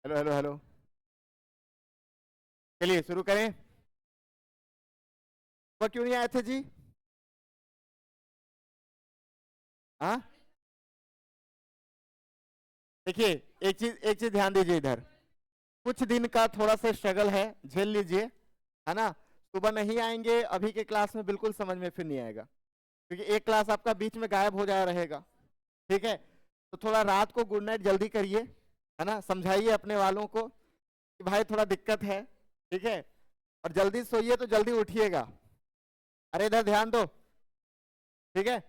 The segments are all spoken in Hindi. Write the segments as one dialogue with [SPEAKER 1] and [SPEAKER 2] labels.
[SPEAKER 1] Hello hello hello. चलिए शुरू करें। वो क्यों नहीं आए थे जी? हाँ, देखिए, एक चीज ध्यान दीजिए इधर। कुछ दिन का थोड़ा सा स्ट्रगल है, झेल लीजिए। है ना? सुबह नहीं आएंगे अभी के क्लास में, बिल्कुल समझ में फिर नहीं आएगा, क्योंकि एक क्लास आपका बीच में गायब हो जाया रहेगा। ठीक है? तो थोड़ा रात को गुड नाइट जल्दी करिए। है ना? समझाइए अपने वालों को कि भाई थोड़ा दिक्कत है। ठीक है? और जल्दी सोइए तो जल्दी उठिएगा। अरे इधर ध्यान दो। ठीक है?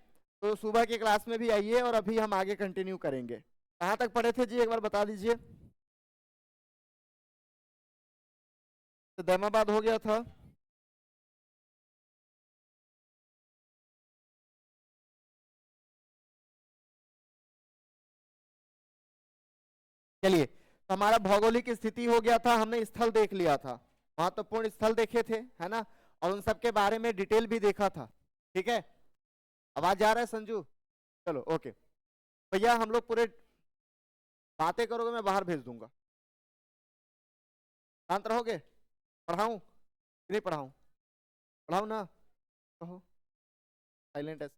[SPEAKER 1] तो सुबह की क्लास में भी आइए और अभी हम आगे कंटिन्यू करेंगे। कहाँ तक पढ़े थे जी, एक बार बता दीजिए। तो दैमाबाद हो गया था। चलिए, तो हमारा भौगोलिक स्थिति हो गया था, हमने स्थल देख लिया था, महत्वपूर्ण स्थल देखे थे, है ना? और उन सब के बारे में डिटेल भी देखा था। ठीक है? आवाज आ रहा है संजू? चलो ओके। भैया हम लोग पूरे बातें करोगे, मैं बाहर भेज दूंगा। शांत रहोगे? पढ़ाऊं कि नहीं पढ़ाऊं? पढ़ाऊं ना? कहो। साइलेंट है।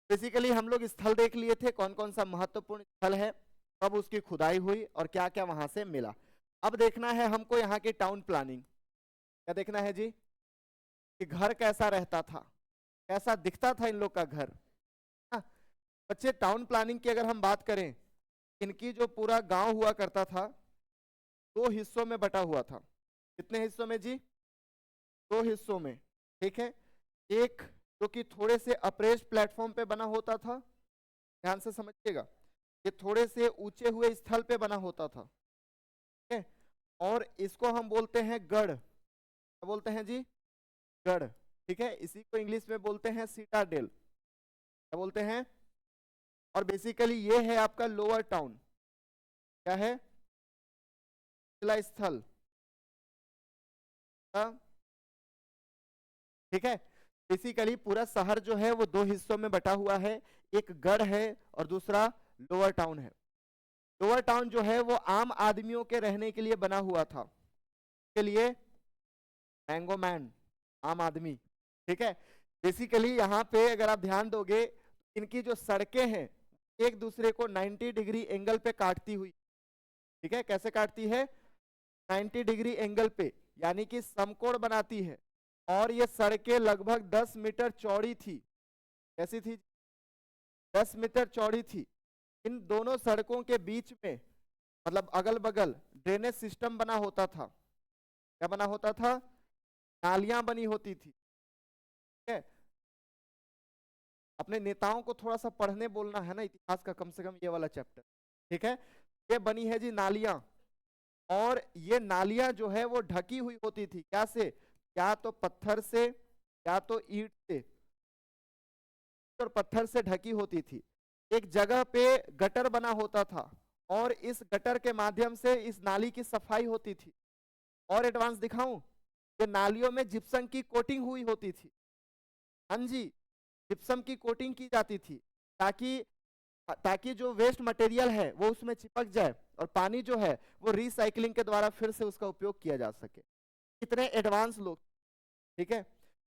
[SPEAKER 1] बेसिकली हम लोग स्थल देख लिए थे, कौन कौन सा महत्वपूर्ण स्थल है, कब उसकी खुदाई हुई और क्या क्या वहां से मिला। अब देखना है हमको यहाँ की टाउन प्लानिंग। क्या देखना है जी? कि घर कैसा रहता था, कैसा दिखता था इन लोग का घर। हाँ, बच्चे टाउन प्लानिंग की अगर हम बात करें, इनकी जो पूरा गांव हुआ करता था, दो हिस्सों में बटा हुआ था। कितने हिस्सों में जी? दो हिस्सों में। ठीक है? एक जो कि थोड़े से अप्रेस्ड प्लेटफॉर्म पे बना होता था, ध्यान से समझिएगा, ये थोड़े से ऊंचे हुए स्थल पे बना होता था। ठीक है? और इसको हम बोलते हैं गढ़। क्या बोलते हैं जी? गढ़। ठीक है? इसी को इंग्लिश में बोलते हैं सीटाडेल। क्या बोलते हैं? और बेसिकली ये है आपका लोअर टाउन। क्या है? किला स्थल। हाँ, ठीक है। बेसिकली पूरा शहर जो है वो दो हिस्सों में बटा हुआ है, एक गढ़ है और दूसरा लोअर टाउन है। लोअर टाउन जो है वो आम आदमियों के रहने के लिए बना हुआ था, के लिए मैंगो मैन, आम आदमी। ठीक है? बेसिकली यहाँ पे अगर आप ध्यान दोगे, इनकी जो सड़कें हैं एक दूसरे को 90 डिग्री एंगल पे काटती हुई। ठीक है? कैसे काटती है? 90 डिग्री एंगल पे, यानी कि समकोण बनाती है। और ये सड़कें लगभग 10 मीटर चौड़ी थी। कैसी थी? 10 मीटर चौड़ी थी। इन दोनों सड़कों के बीच में, मतलब अगल बगल, ड्रेनेज सिस्टम बना होता था। क्या बना होता था? नालियां बनी होती थी। ठीक है? अपने नेताओं को थोड़ा सा पढ़ने बोलना है ना, इतिहास का, कम से कम ये वाला चैप्टर। ठीक है? ये बनी है जी नालियां। और ये नालियां जो है वो ढकी हुई होती थी, क्या से? या तो पत्थर से, या तो ईंट से, और पत्थर से ढकी होती थी। एक जगह पे गटर बना होता था, और इस गटर के माध्यम से इस नाली की सफाई होती थी। और एडवांस दिखाऊं, ये नालियों में जिप्सम की कोटिंग हुई होती थी। हाँ जी, जिप्सम की कोटिंग की जाती थी, ताकि ताकि जो वेस्ट मटेरियल है वो उसमें चिपक जाए, और पानी जो है वो रिसाइकलिंग के द्वारा फिर से उसका उपयोग किया जा सके। कितने एडवांस लोग। ठीक है?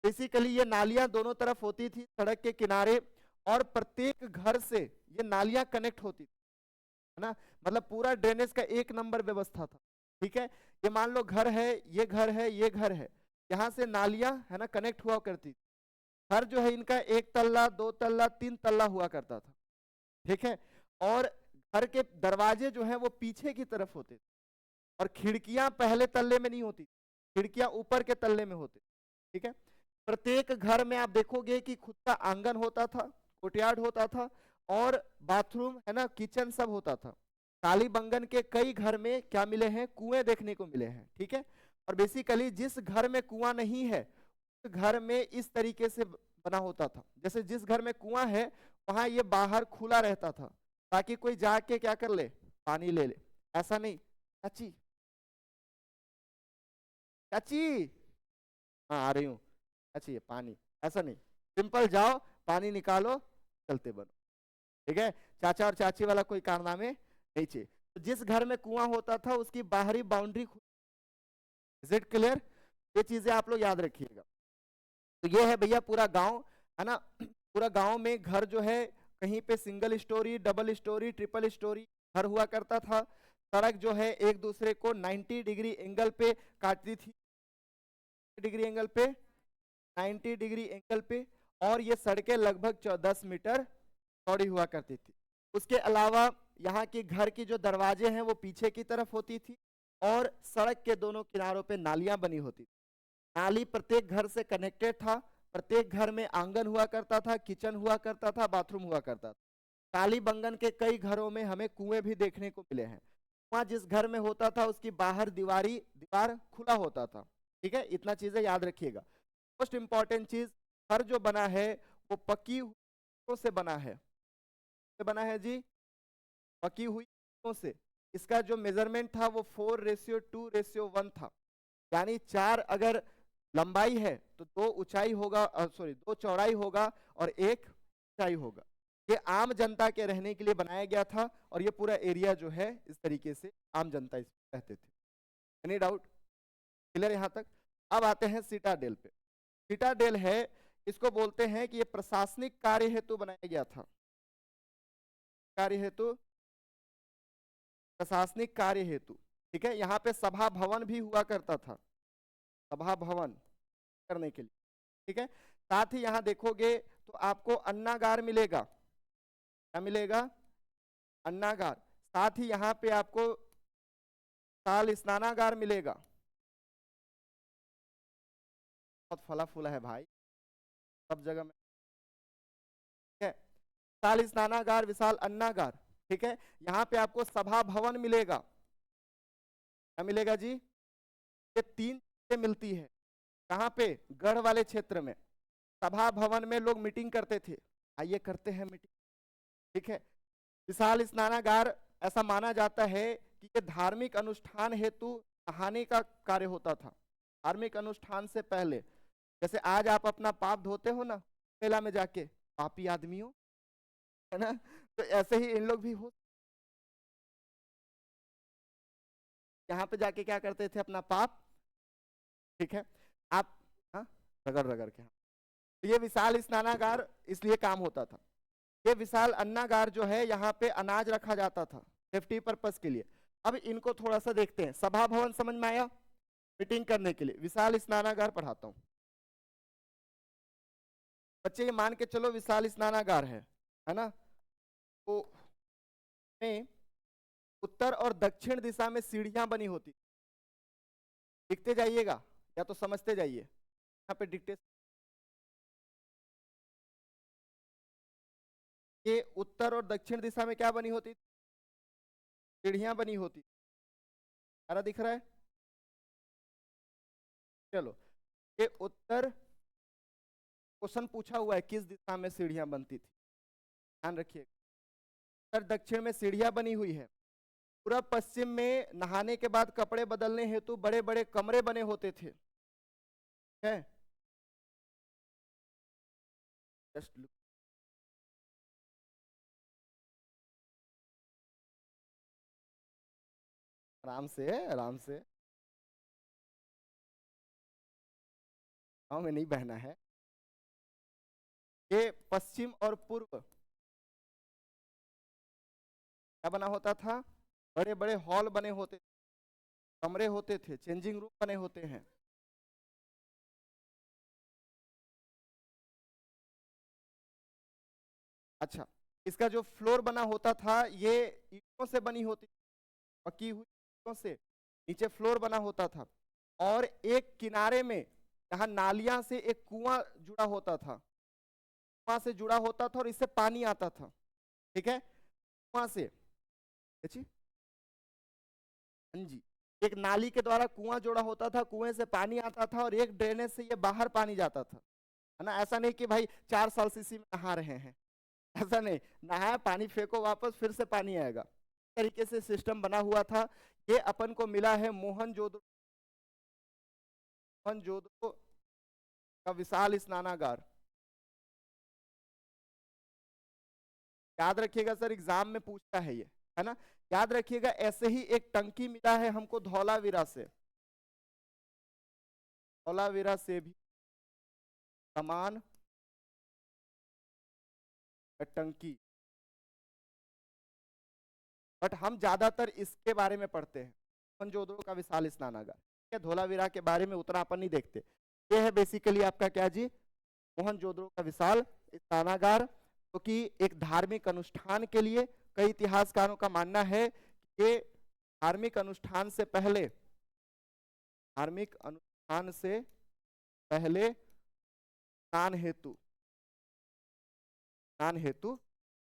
[SPEAKER 1] बेसिकली ये नालियां दोनों तरफ होती थी सड़क के किनारे, और प्रत्येक घर से ये नालियां कनेक्ट होती थी। है ना? मतलब पूरा ड्रेनेज का एक नंबर व्यवस्था था। ठीक है? ये मान लो घर है, ये घर है, ये घर है, यहाँ से नालियां है ना कनेक्ट हुआ करती थी। घर जो है इनका एक तल्ला, दो तल्ला, तीन तल्ला हुआ करता था। ठीक है? और घर के दरवाजे जो है वो पीछे की तरफ होते थे, और खिड़कियां पहले तल्ले में नहीं होती, खिड़कियां ऊपर के तल्ले में होती। ठीक है? प्रत्येक घर में आप देखोगे कि खुद का आंगन होता था, कोर्टयार्ड होता था, और बाथरूम है ना, किचन सब होता था। कालीबंगन के कई घर में क्या मिले हैं? कुएं देखने को मिले हैं। ठीक है? और बेसिकली जिस घर में कुआं नहीं है, उस घर में इस तरीके से बना होता था, जैसे जिस घर में कुआं है वहां ये बाहर खुला रहता था, ताकि कोई जाके क्या कर ले? पानी ले ले। ऐसा नहीं। चाची, चाची, हाँ आ रही हूँ। चाची ये पानी। ऐसा नहीं, सिंपल जाओ, पानी निकालो, चलते बनो। ठीक है, चाचा और चाची वाला कोई कारनामे नहीं चाहिए। तो जिस घर में कुआं होता था उसकी बाहरी बाउंड्री, इज इट क्लियर? ये चीजें आप लोग याद रखिएगा। तो ये है भैया पूरा गांव, है ना। पूरा गांव में घर जो है कहीं पे single storey, double storey, triple storey घर हुआ करता था। सड़क जो है एक दूसरे को 90 डिग्री एंगल पे काटती थी, डिग्री एंगल पे, 90 डिग्री एंगल पे। और ये सड़कें लगभग 10 मीटर चौड़ी हुआ करती थी। उसके अलावा यहाँ की घर की जो दरवाजे हैं वो पीछे की तरफ होती थी, और सड़क के दोनों किनारों पे नालियां बनी होती थी। नाली प्रत्येक घर से कनेक्टेड था। प्रत्येक घर में आंगन हुआ करता था, किचन हुआ करता था, बाथरूम हुआ करता था। कालीबंगन के कई घरों में हमें कुएं भी देखने को मिले हैं। कुआं जिस घर में होता था उसकी बाहर दीवार खुला होता था। ठीक है, इतना चीजें याद रखिएगा। मोस्ट इंपॉर्टेंट चीज, घर जो बना है वो पक्की ईंटों से बना है। बना है जी पकी हुई ईंटों से। इसका जो मेजरमेंट था वो 4:2:1 था। यानी 4 अगर लंबाई है तो 2 ऊंचाई होगा, सॉरी 2 चौड़ाई होगा और 1 ऊंचाई होगा। ये आम जनता के रहने के लिए बनाया गया था, और ये पूरा एरिया जो है इस तरीके से आम जनता इसमें रहते थे। Any doubt? क्लियर यहां तक? अब आते हैं सिटाडेल पे। सिटाडेल है, इसको बोलते हैं कि ये प्रशासनिक कार्य हेतु बनाया गया था। कार्य हेतु, प्रशासनिक कार्य हेतु। ठीक है, यहाँ पे सभा भवन भी हुआ करता था, सभा भवन करने के लिए। ठीक है, साथ ही यहाँ देखोगे तो आपको अन्नागार मिलेगा। क्या मिलेगा? अन्नागार। साथ ही यहाँ पे आपको साल स्नानागार मिलेगा। बहुत फला फूला है भाई सब जगह में। ठीक है, साल स्नानागार, विशाल अन्नागार। ठीक है, यहाँ पे आपको सभा भवन मिलेगा। क्या मिलेगा जी? ये 3 चीजें मिलती है। कहाँ पे? गढ़ वाले क्षेत्र में। सभा भवन में लोग मीटिंग करते थे, आइए करते हैं मीटिंग। ठीक है, विशाल स्नानागार, ऐसा माना जाता है कि ये धार्मिक अनुष्ठान हेतु नहाने का कार्य होता था। धार्मिक अनुष्ठान से पहले, जैसे आज आप अपना पाप धोते हो ना मेला में जाके, पापी आदमियों, है ना, तो ऐसे ही इन लोग भी हो, यहाँ पे जाके क्या करते थे? अपना पाप, ठीक है, आप, हाँ, रगड़ रगड़ के। तो ये विशाल स्नानागार इसलिए काम होता था। ये विशाल अन्नागार जो है यहाँ पे अनाज रखा जाता था सेफ्टी पर्पस के लिए। अब इनको थोड़ा सा देखते हैं। सभा भवन समझ में आया, मीटिंग करने के लिए। विशाल स्नानागार पढ़ाता हूँ बच्चे, ये मान के चलो विशाल स्नानागार है ना। तो में उत्तर और दक्षिण दिशा में सीढ़ियां बनी होती। लिखते जाइएगा या तो समझते जाइए, यहाँ पे डिक्टेट। ये उत्तर और दक्षिण दिशा में क्या बनी होती? सीढ़ियां बनी होती। सारा दिख रहा है? चलो, ये उत्तर, क्वेश्चन पूछा हुआ है किस दिशा में सीढ़ियां बनती थी, ध्यान रखिए। उत्तर दक्षिण में सीढ़ियां बनी हुई है। पूर्व पश्चिम में नहाने के बाद कपड़े बदलने हेतु बड़े बड़े कमरे बने होते थे। है, जस्ट लुक, आराम से आराम से, गाँव में नहीं बहना है। ये पश्चिम और पूर्व क्या बना होता था? बड़े बड़े हॉल बने होते, कमरे होते थे, चेंजिंग रूम बने होते हैं। अच्छा, इसका जो फ्लोर बना होता था ये ईंटों से बनी होती, पकी हुई ईंटों से नीचे फ्लोर बना होता था। और एक किनारे में यहाँ नालियां से एक कुआं जुड़ा होता था, कुआं से जुड़ा होता था और इससे पानी आता था। ठीक है, कुआं से, देखिए, हाँ जी, एक नाली के द्वारा कुआं जोड़ा होता था, कुएं से पानी आता था, और एक ड्रेनेज से ये बाहर पानी जाता था, है ना। ऐसा नहीं कि भाई 4 साल से इसी में नहा रहे हैं, ऐसा नहीं। नहाया, पानी फेंको वापस, फिर से पानी आएगा, इस तरीके से सिस्टम बना हुआ था। ये अपन को मिला है मोहनजोदड़ो, मोहनजोदड़ो का विशाल स्नानागार। याद रखिएगा सर, एग्जाम में पूछता है ये, है ना। याद रखिएगा, ऐसे ही एक टंकी मिला है हमको धौलावीरा से, धौलावीरा से भी समान टंकी, बट हम ज्यादातर इसके बारे में पढ़ते हैं, मोहनजोदड़ो का विशाल स्नानागार। ठीक है, धौलावीरा के बारे में उतना अपन नहीं देखते। ये है बेसिकली आपका क्या जी, मोहनजोदड़ो का विशाल स्नानागार, तो कि एक धार्मिक अनुष्ठान के लिए, कई इतिहासकारों का मानना है कि ये धार्मिक अनुष्ठान से पहले, धार्मिक अनुष्ठान से पहले स्नान हेतु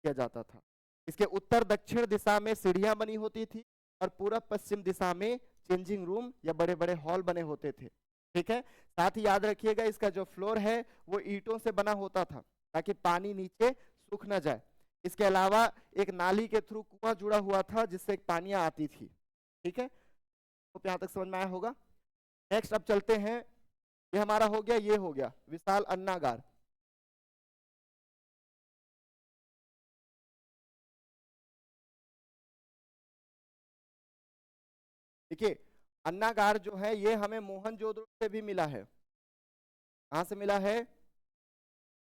[SPEAKER 1] किया जाता था। इसके उत्तर दक्षिण दिशा में सीढ़ियां बनी होती थी और पूर्व पश्चिम दिशा में चेंजिंग रूम या बड़े बड़े हॉल बने होते थे। ठीक है, साथ ही याद रखिएगा इसका जो फ्लोर है वो ईंटों से बना होता था ताकि पानी नीचे सूख ना जाए। इसके अलावा एक नाली के थ्रू कुआं जुड़ा हुआ था जिससे पानियां आती थी। ठीक है, तो यहाँ तक समझ में आया होगा। नेक्स्ट अब चलते हैं, ये हमारा हो गया, ये हो गया विशाल अन्नागार। देखिए, अन्नागार जो है ये हमें मोहनजोदड़ो से भी मिला है। कहां से मिला है,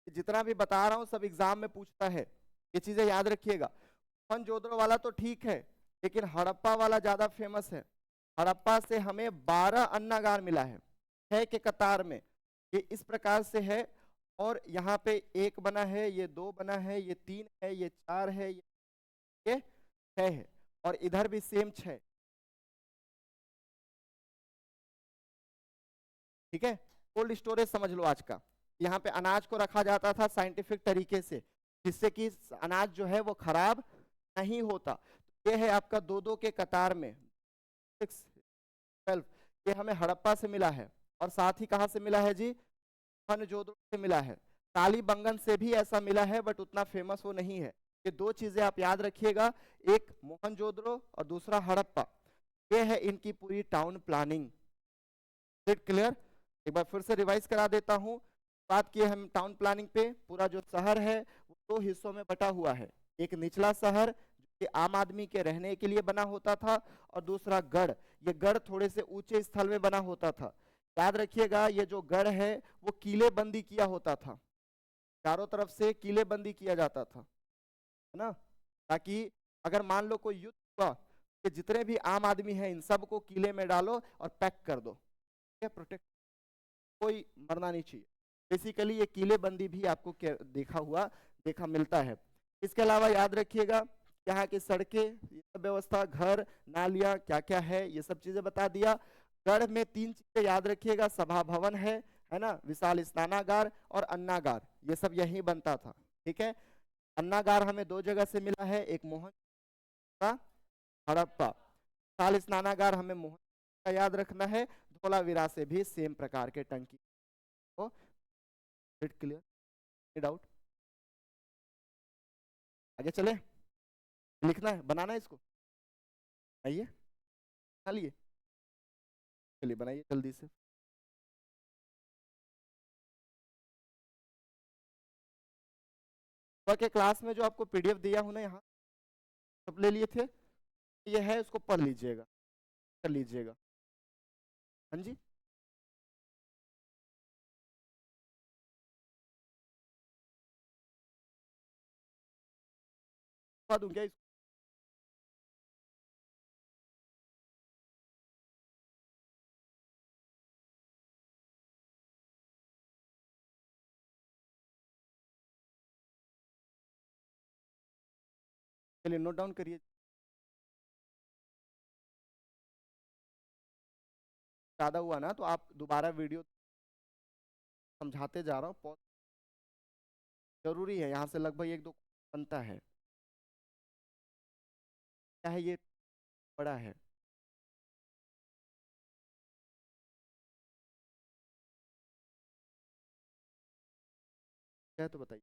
[SPEAKER 1] जितना भी बता रहा हूं सब एग्जाम में पूछता है, ये चीजें याद रखिएगा। मोहनजोदड़ो वाला तो ठीक है, लेकिन हड़प्पा वाला ज्यादा फेमस है। हड़प्पा से हमें 12 अन्नागार मिला है, 6 के कतार में, ये इस प्रकार से है। और यहाँ पे एक बना है, ये 2 बना है, ये 3 है, ये 4 है, ये 6 है, और इधर भी सेम 6। ठीक है, कोल्ड स्टोरेज समझ लो आज का। यहाँ पे अनाज को रखा जाता था साइंटिफिक तरीके से, जिससे कि अनाज जो है वो खराब नहीं होता। ये है आपका 2-2 के कतार में 6, 12, ये हमें हड़प्पा से मिला है। और साथ ही कहां से मिला है जी, मोहनजोदड़ो से मिला है। कालीबंगन से भी ऐसा मिला है, बट उतना फेमस वो नहीं है। ये 2 चीजें आप याद रखिएगा, एक मोहनजोदड़ो और दूसरा हड़प्पा। ये है इनकी पूरी टाउन प्लानिंग। क्लियर, एक बार फिर से रिवाइज करा देता हूं। बात की हम टाउन प्लानिंग पे, पूरा जो शहर है वो 2 हिस्सों में बटा हुआ है। एक निचला शहर जो कि आम आदमी के रहने के लिए बना होता था, और दूसरा गढ़, ये गढ़ थोड़े से ऊंचे स्थल में बना होता था। याद रखिएगा, ये जो गढ़ है वो किले बंदी किया होता था, चारों तरफ से किले बंदी किया जाता था, है ना, ताकि अगर मान लो कोई युद्ध हुआ, कि जितने भी आम आदमी हैं इन सबको किले में डालो और पैक कर दो, प्रोटेक्ट, कोई मरना नहीं चाहिए। बेसिकली ये किले बंदी भी आपको देखा मिलता है। इसके अलावा याद रखिएगा, यहाँ की सड़कें, ये सब व्यवस्था, घर, नालियां क्या क्या है, ये सब चीजें बता दिया। गढ़ में 3 चीजें याद रखिएगा, सभा भवन है ना, विशाल स्नानागार और अन्नागार, ये सब यही बनता था। ठीक है, अन्नागार हमें 2 जगह से मिला है, एक मोहन का, हड़प्पा। विशाल स्नानागार हमें मोहन का याद रखना है। धौलावीरा से भी सेम प्रकार के टंकी को, क्लियर, डाउट, आगे चले, लिखना है, बनाना है इसको, आइए बना लिए, चलिए बनाइए जल्दी से। सुबह के क्लास में जो आपको पीडीएफ दिया हूं ना, यहाँ सब ले लिए थे, ये है, इसको पढ़ लीजिएगा, कर लीजिएगा। हाँ जी, पढ़ा दूं क्या इसको? चलिए नोट डाउन करिए, ज्यादा हुआ ना तो आप दोबारा वीडियो, समझाते जा रहा हूँ, जरूरी है, यहाँ से लगभग 1-2 बनता है। क्या है ये, बड़ा है, क्या है तो बताइए।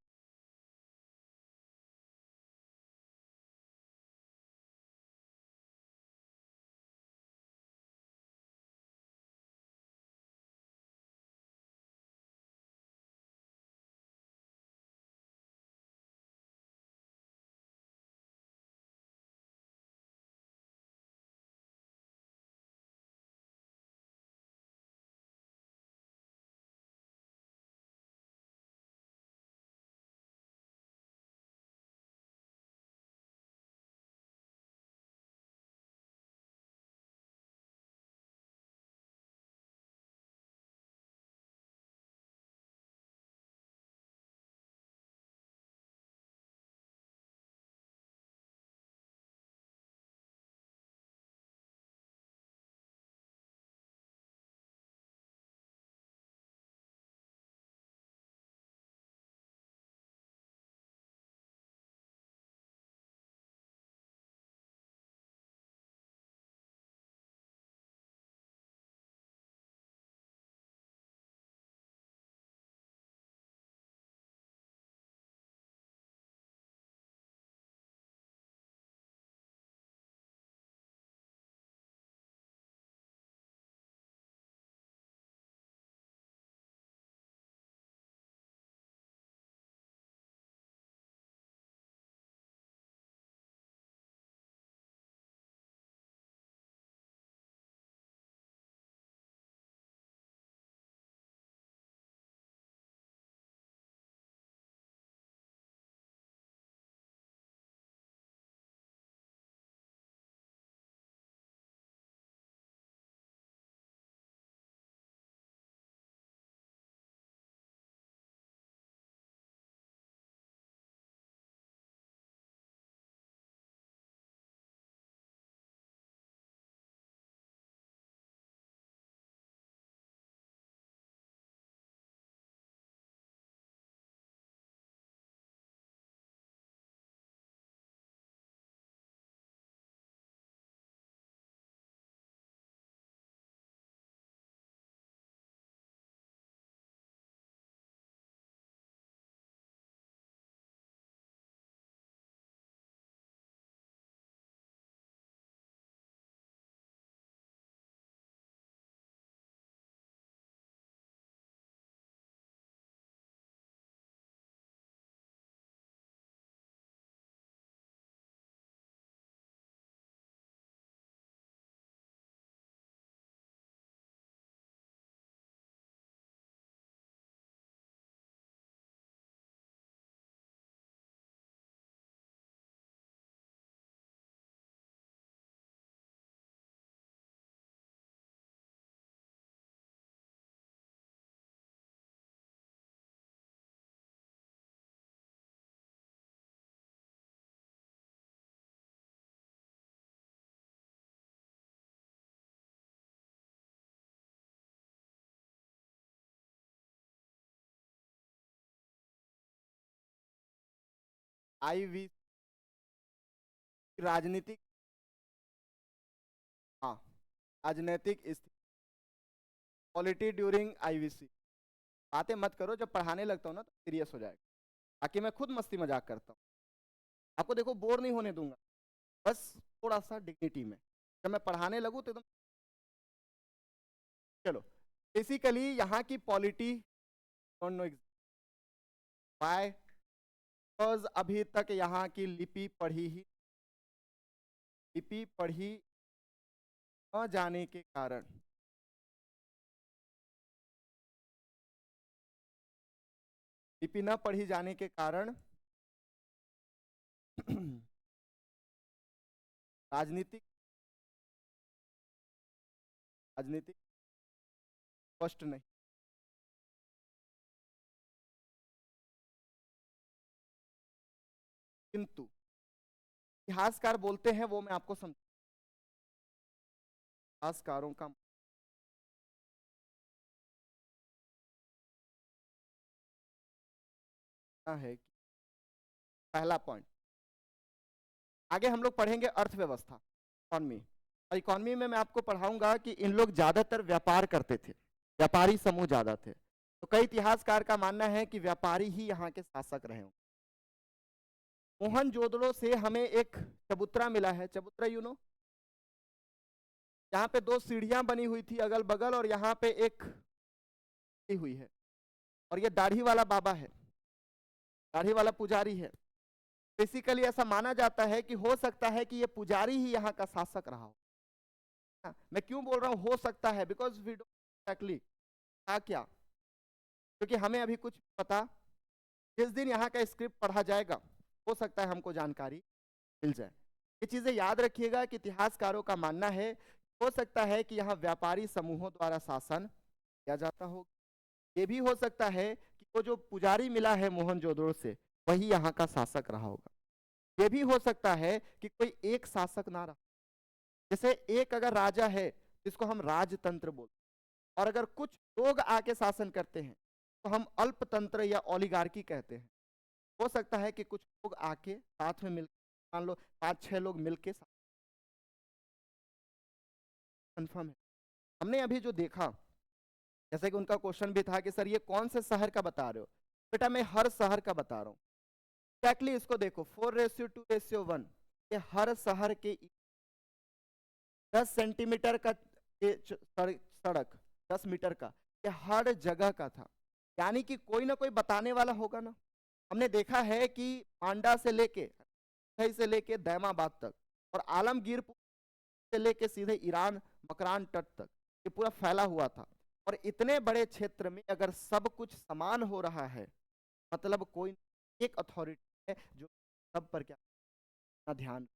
[SPEAKER 1] आईवी राजनीतिक, हाँ, राजनीतिक स्थिति, पॉलिटी ड्यूरिंग आईवीसी। बातें मत करो, जब पढ़ाने लगता हूँ ना तो सीरियस हो जाएगा। बाकी मैं खुद मस्ती मजाक करता हूँ, आपको देखो बोर नहीं होने दूंगा, बस थोड़ा सा डिग्निटी में। जब मैं पढ़ाने लगूँ तो एकदम, चलो बेसिकली यहाँ की polity, don't know why, because अभी तक यहाँ की लिपि पढ़ी न जाने के कारण, लिपि न पढ़ी जाने के कारण राजनीतिक राजनीतिक स्पष्ट नहीं। किंतु इतिहासकार बोलते हैं, वो मैं आपको समझ, इतिहासकारों का मानना है कि पहला पॉइंट, आगे हम लोग पढ़ेंगे अर्थव्यवस्था, इकोनॉमी, और इकोनॉमी में मैं आपको पढ़ाऊंगा कि इन लोग ज्यादातर व्यापार करते थे, व्यापारी समूह ज्यादा थे। तो कई इतिहासकार का मानना है कि व्यापारी ही यहाँ के शासक रहे होंगे। मोहनजोदड़ो से हमें एक चबूतरा मिला है, चबूतरा यू नो, यहाँ पे दो सीढ़ियां बनी हुई थी अगल बगल, और यहाँ पे एक हुई है, और ये दाढ़ी वाला बाबा है, दाढ़ी वाला पुजारी है। बेसिकली ऐसा माना जाता है कि हो सकता है कि ये पुजारी ही यहाँ का शासक रहा हो। मैं क्यों बोल रहा हूँ हो सकता है, बिकॉज वी डोंट एक्जैक्टली था क्या, क्योंकि हमें अभी कुछ पता। जिस दिन यहाँ का स्क्रिप्ट पढ़ा जाएगा हो सकता है हमको जानकारी मिल जाए। ये चीजें याद रखिएगा कि इतिहासकारों का मानना है, हो सकता है कि यहाँ व्यापारी समूहों द्वारा शासन किया जाता हो। ये भी हो सकता है कि वो जो पुजारी मिला है मोहनजोदड़ो से, वही यहाँ का शासक रहा होगा। ये भी हो सकता है कि कोई एक शासक ना रहा, जैसे एक अगर राजा है जिसको हम राजतंत्र बोलते हैं, और अगर कुछ लोग आके शासन करते हैं तो हम अल्पतंत्र या ओलिगार्की कहते हैं। हो सकता है कि कुछ लोग आके साथ में मिल, मान लो 5-6 लोग मिलके, कंफर्म है। हमने अभी जो देखा, जैसे कि उनका क्वेश्चन भी था कि सर ये कौन से शहर का बता रहे हो, बेटा मैं हर शहर का बता रहा हूँ। एक्जैक्टली इसको देखो, 4:2:1, ये हर शहर के 10 सेंटीमीटर का सड़क, 10 मीटर का, ये हर जगह का था। यानी कि कोई ना कोई बताने वाला होगा ना। हमने देखा है कि मांडा से लेके दैमाबाद तक, और आलमगीर से लेके सीधे ईरान मकरान तट तक ये पूरा फैला हुआ था। और इतने बड़े क्षेत्र में अगर सब कुछ समान हो रहा है, मतलब कोई एक अथॉरिटी है जो सब पर क्या अपना ध्यान,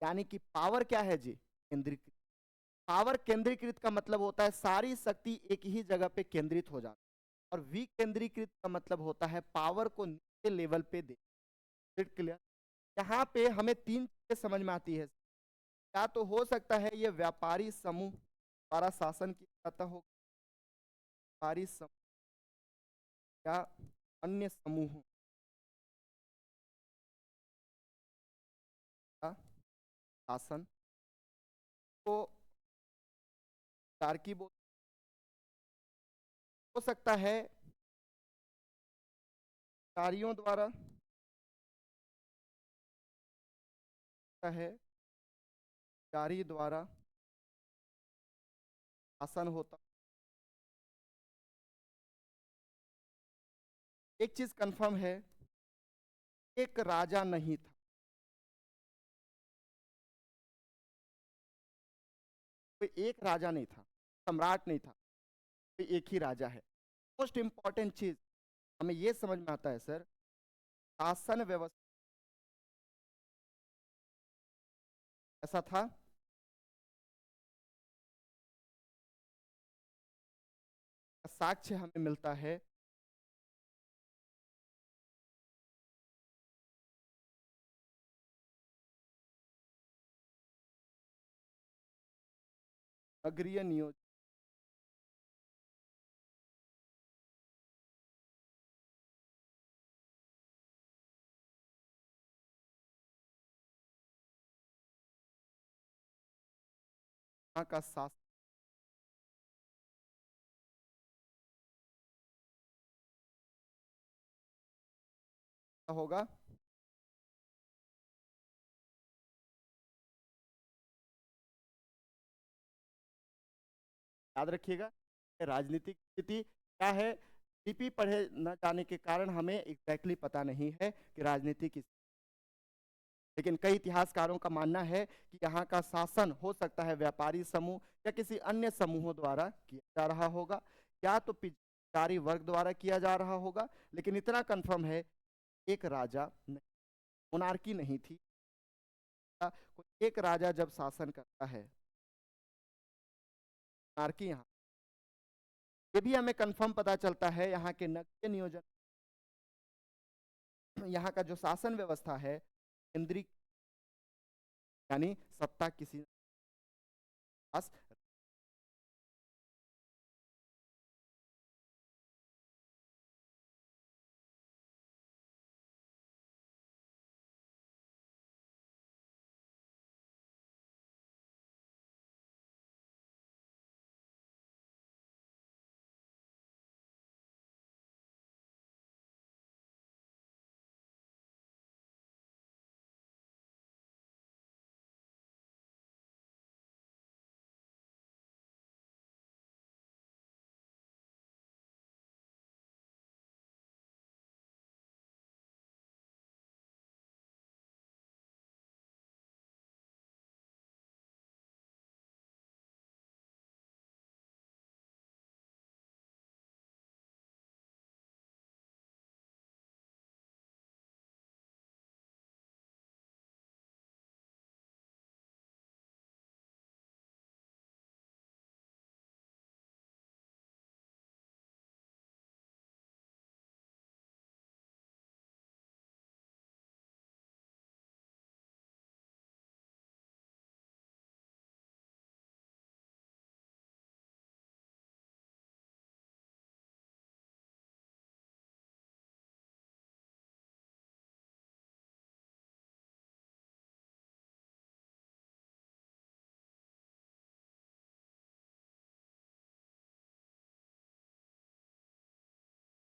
[SPEAKER 1] यानी कि पावर क्या है जी, केंद्रीकृत। पावर केंद्रीकृत का मतलब होता है सारी शक्ति एक ही जगह पे केंद्रित हो जाती है, और विकेंद्रीकृत का मतलब होता है पावर को नीचे लेवल पे दे। क्लियर? यहाँ पे हमें 3 चीजें समझ में आती है। या तो हो सकता है ये व्यापारी समूह द्वारा शासन किया जाता हो, व्यापारी समूह या अन्य समूहों का शासन को तार्की बोल, हो सकता है कार्यों द्वारा है, जारी द्वारा शासन होता। एक चीज कंफर्म है, एक राजा नहीं था, कोई एक राजा नहीं था, सम्राट नहीं था, कोई एक ही राजा है। मोस्ट इंपॉर्टेंट चीज हमें यह समझ में आता है सर, शासन व्यवस्था ऐसा था, साक्ष्य हमें मिलता है नगरीय नियोजन यहाँ का शासन होगा, याद रखिएगा। राजनीतिक स्थिति क्या है, लिपि पढ़े न जाने के कारण हमें एग्जैक्टली पता नहीं है कि राजनीतिक, लेकिन कई इतिहासकारों का मानना है कि यहाँ का शासन हो सकता है व्यापारी समूह या किसी अन्य समूहों द्वारा किया जा रहा होगा, या तो पिछाड़ी वर्ग द्वारा किया जा रहा होगा। लेकिन इतना कंफर्म है, एक राजा नहीं, मोनार्की नहीं थी। कोई एक राजा जब शासन करता है, मोनार्की यहाँ, ये भी हमें कंफर्म पता चलता है यहाँ के नक्शे नियोजन, यहाँ का जो शासन व्यवस्था है केंद्रीय, यानी सत्ता किसी पास।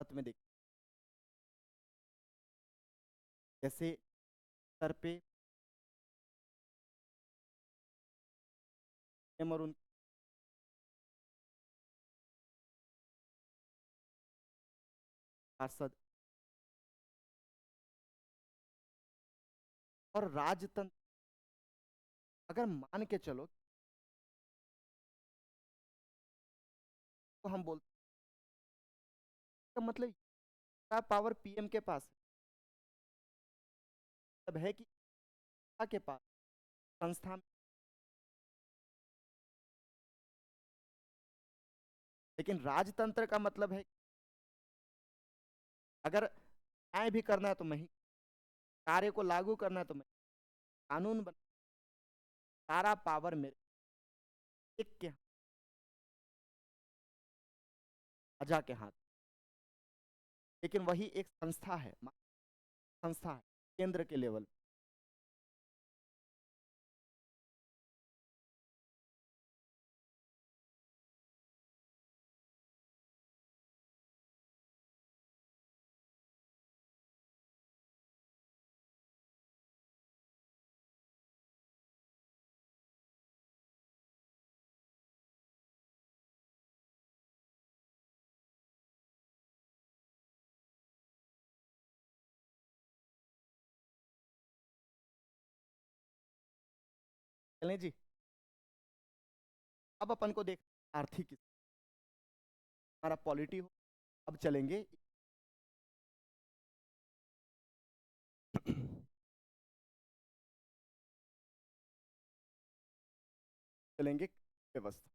[SPEAKER 1] में देख, जैसे सर पे और उन पार्षद और राजतंत्र, अगर मान के चलो तो हम बोलते हैं मतलब पावर पीएम के पास है, तब है कि के पास संस्था में, लेकिन राजतंत्र का मतलब है अगर न्याय भी करना है तो मैं ही, कार्य को लागू करना है तो मैं, कानून बना, सारा पावर मेरे एक के प्रजा के हाथ। लेकिन वही एक संस्था है, संस्था है केंद्र के लेवल। चलें जी, अब अपन को देख आर्थिक, हमारा पॉलिटी हो, अब चलेंगे चलेंगे व्यवस्था,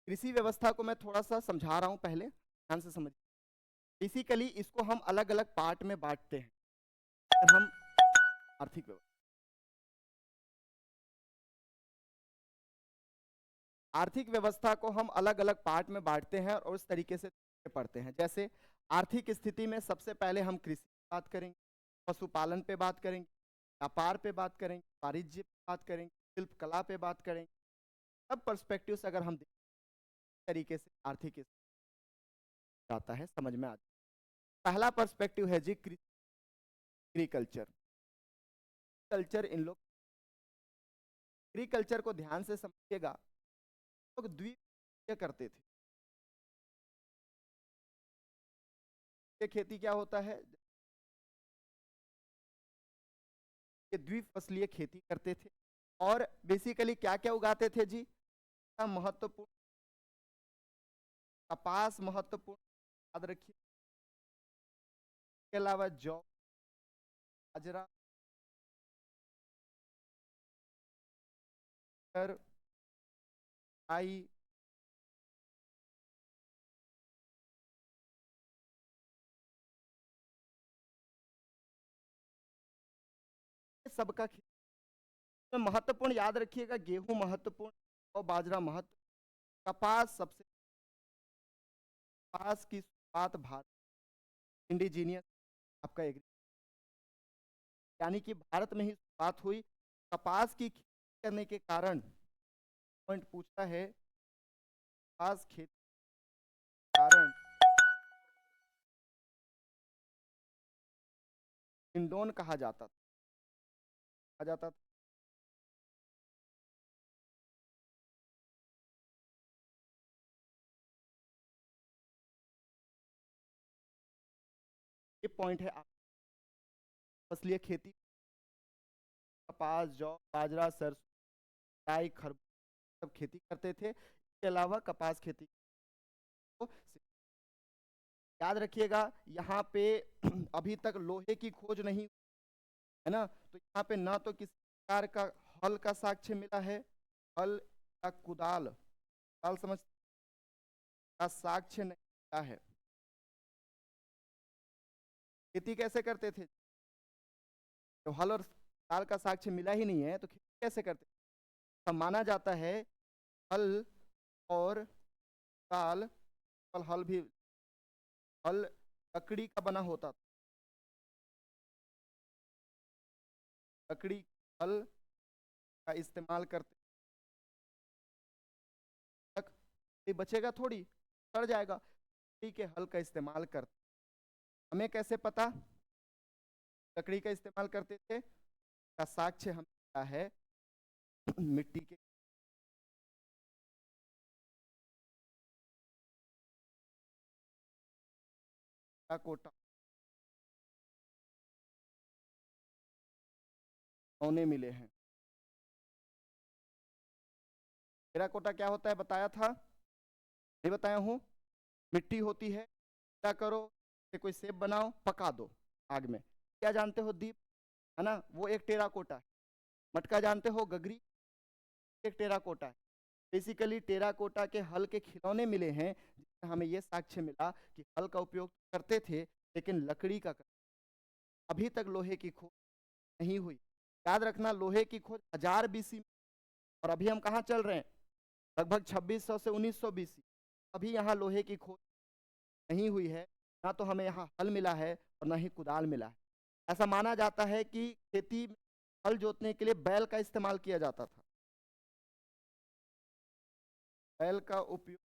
[SPEAKER 1] कृषि व्यवस्था को मैं थोड़ा सा समझा रहा हूं, पहले ध्यान से समझिए। बेसिकली इसको हम अलग अलग पार्ट में बांटते हैं। अगर हम आर्थिक व्यवस्था, आर्थिक व्यवस्था को हम अलग अलग पार्ट में बांटते हैं और उस तरीके से पढ़ते हैं। जैसे आर्थिक स्थिति में सबसे पहले हम कृषि की बात करेंगे, पशुपालन पे बात करेंगे, व्यापार पे बात करेंगे, वाणिज्य पे बात करेंगे, शिल्प कला पे बात करेंगे। सब पर्सपेक्टिव से अगर हम देखें तरीके से आर्थिक आता है, समझ में आता है। पहला पर्सपेक्टिव है जी एग्रीकल्चर। कल्चर इन लोग एग्रीकल्चर को ध्यान से समझिएगा, लोग द्विफसलीय करते थे। ये खेती क्या होता है, ये द्विफसलीय खेती करते थे। और बेसिकली क्या क्या उगाते थे जी, महत्वपूर्ण कपास महत्वपूर्ण, याद रखिए। इसके अलावा जौ, बाजरा, राई, सबका तो महत्वपूर्ण याद रखिएगा। गेहूं महत्वपूर्ण और बाजरा महत्व। कपास सबसे, कपास की शुरुआत भारत इंडिजीनियस आपका यानी कि भारत में ही शुरुआत हुई। कपास की खेती करने के कारण पॉइंट पूछता है, कपास खेती के कारण इंडोन कहा जाता था। ये पॉइंट है फसलीय खेती, कपास, जौ, बाजरा, सरसों, राई, खरबूज सब खेती करते थे। इसके अलावा कपास खेती को याद रखिएगा। यहाँ पे अभी तक लोहे की खोज नहीं है ना, तो यहाँ पे ना तो किसी प्रकार का हल का साक्ष्य मिला है, हल या कुदाल, कुदाल समझ का साक्ष्य नहीं मिला है। खेती कैसे करते थे, तो हल और कुदाल का साक्ष्य मिला ही नहीं है तो खेती कैसे करते थे? तो माना जाता है हल और कुदाल, हल भी, हल लकड़ी का बना होता था, लकड़ी हल का इस्तेमाल करते तक ये बचेगा थोड़ी, सड़ जाएगा। लकड़ी के हल का इस्तेमाल करते, हमें कैसे पता लकड़ी का इस्तेमाल करते थे, का साक्ष्य हमें मिला है मिट्टी के कोटा होने मिले हैं। टेराकोटा क्या होता है बताया था, नहीं बताया हूँ। मिट्टी होती है, क्या करो, कोई सेब बनाओ, पका दो आग में, क्या जानते हो, दीप, है ना, वो एक टेराकोटा है। मटका जानते हो, गगरी, एक टेराकोटा है। बेसिकली टेराकोटा के हल के खिलौने मिले हैं, जिससे हमें यह साक्ष्य मिला कि हल का उपयोग करते थे लेकिन लकड़ी का अभी तक लोहे की खोज नहीं हुई। याद रखना, लोहे की खोज 1000 बीसी, और अभी हम कहाँ चल रहे हैं, लगभग 2600 से 1900 बीसी। अभी यहाँ लोहे की खोज नहीं हुई है, ना तो हमें यहाँ हल मिला है और ना ही कुदाल मिला है। ऐसा माना जाता है कि खेती में हल जोतने के लिए बैल का इस्तेमाल किया जाता था। बैल का उपयोग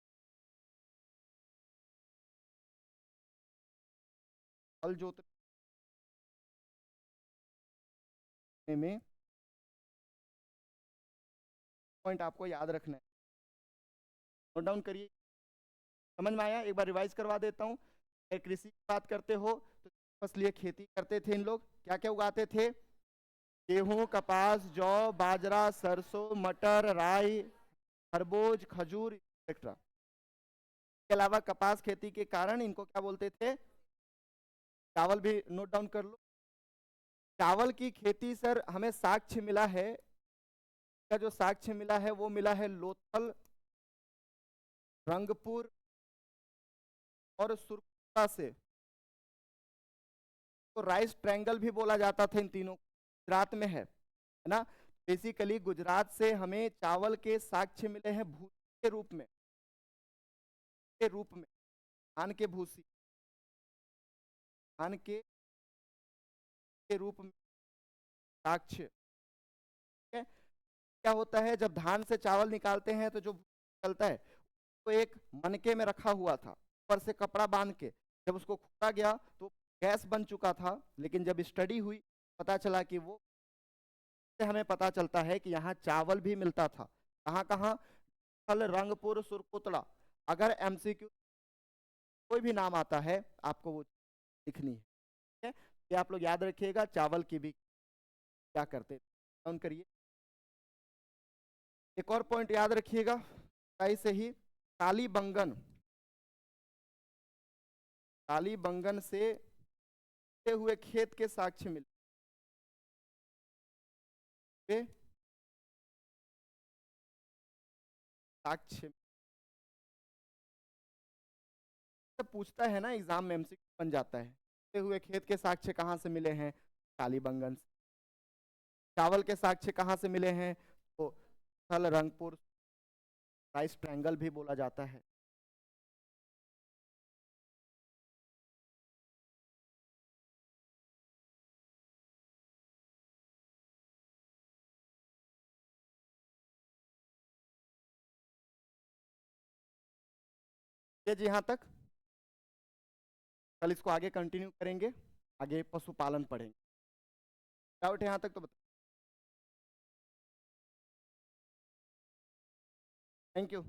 [SPEAKER 1] हल जोतने में, पॉइंट आपको याद रखना है, नोट डाउन करिए। समझ में आया, एक बार रिवाइज करवा देता हूँ। कृषि की बात करते हो तो फसलीय खेती करते थे इन लोग, क्या क्या उगाते थे, गेहूं, कपास, जौ, बाजरा, सरसों, मटर, राई, खरबूज, खजूर एक्सेट्रा। इसके अलावा कपास खेती के कारण इनको क्या बोलते थे, चावल भी नोट डाउन कर लो। चावल की खेती सर हमें साक्ष्य मिला है, का जो साक्ष्य मिला है वो मिला है लोथल, रंगपुर और सुरकुता से। तो राइस ट्रायंगल भी बोला जाता था इन तीनों, गुजरात में है ना। बेसिकली गुजरात से हमें चावल के साक्ष्य मिले हैं भूसी के रूप में, धान के भूसी, धान के रूप में साक्ष्य। ठीक है, क्या होता है जब धान से चावल निकालते हैं तो जो निकलता है तो एक मनके में रखा हुआ था, ऊपर से कपड़ा बांध के जब उसको खोदा गया तो गैस बन चुका था, लेकिन जब स्टडी हुई पता चला कि वो, से हमें पता चलता है कि यहाँ चावल भी मिलता था। कहाँ कहाँ? फल, रंगपुर, सुरपुतला। अगर एमसीक्यू कोई भी नाम आता है आपको वो लिखनी है। ठीक है, ये आप लोग याद रखिएगा। चावल की भी क्या करते काउंट करिए। एक और पॉइंट याद रखिएगा, ऐसे ही काली बंगन, काली बंगन से हुए खेत के साक्ष्य मिलते, साक्ष्य पूछता है ना एग्जाम में, एमसीक्यू बन जाता है। हुए खेत के साक्ष्य कहाँ से मिले हैं? कालीबंगन से। चावल के साक्ष्य कहाँ से मिले हैं? तो थल, रंगपुर, राइस ट्रायंगल भी बोला जाता है। ये जी यहाँ तक, कल इसको आगे कंटिन्यू करेंगे, आगे पशुपालन पढ़ेंगे। डाउट यहाँ तक तो बताओ। Thank you.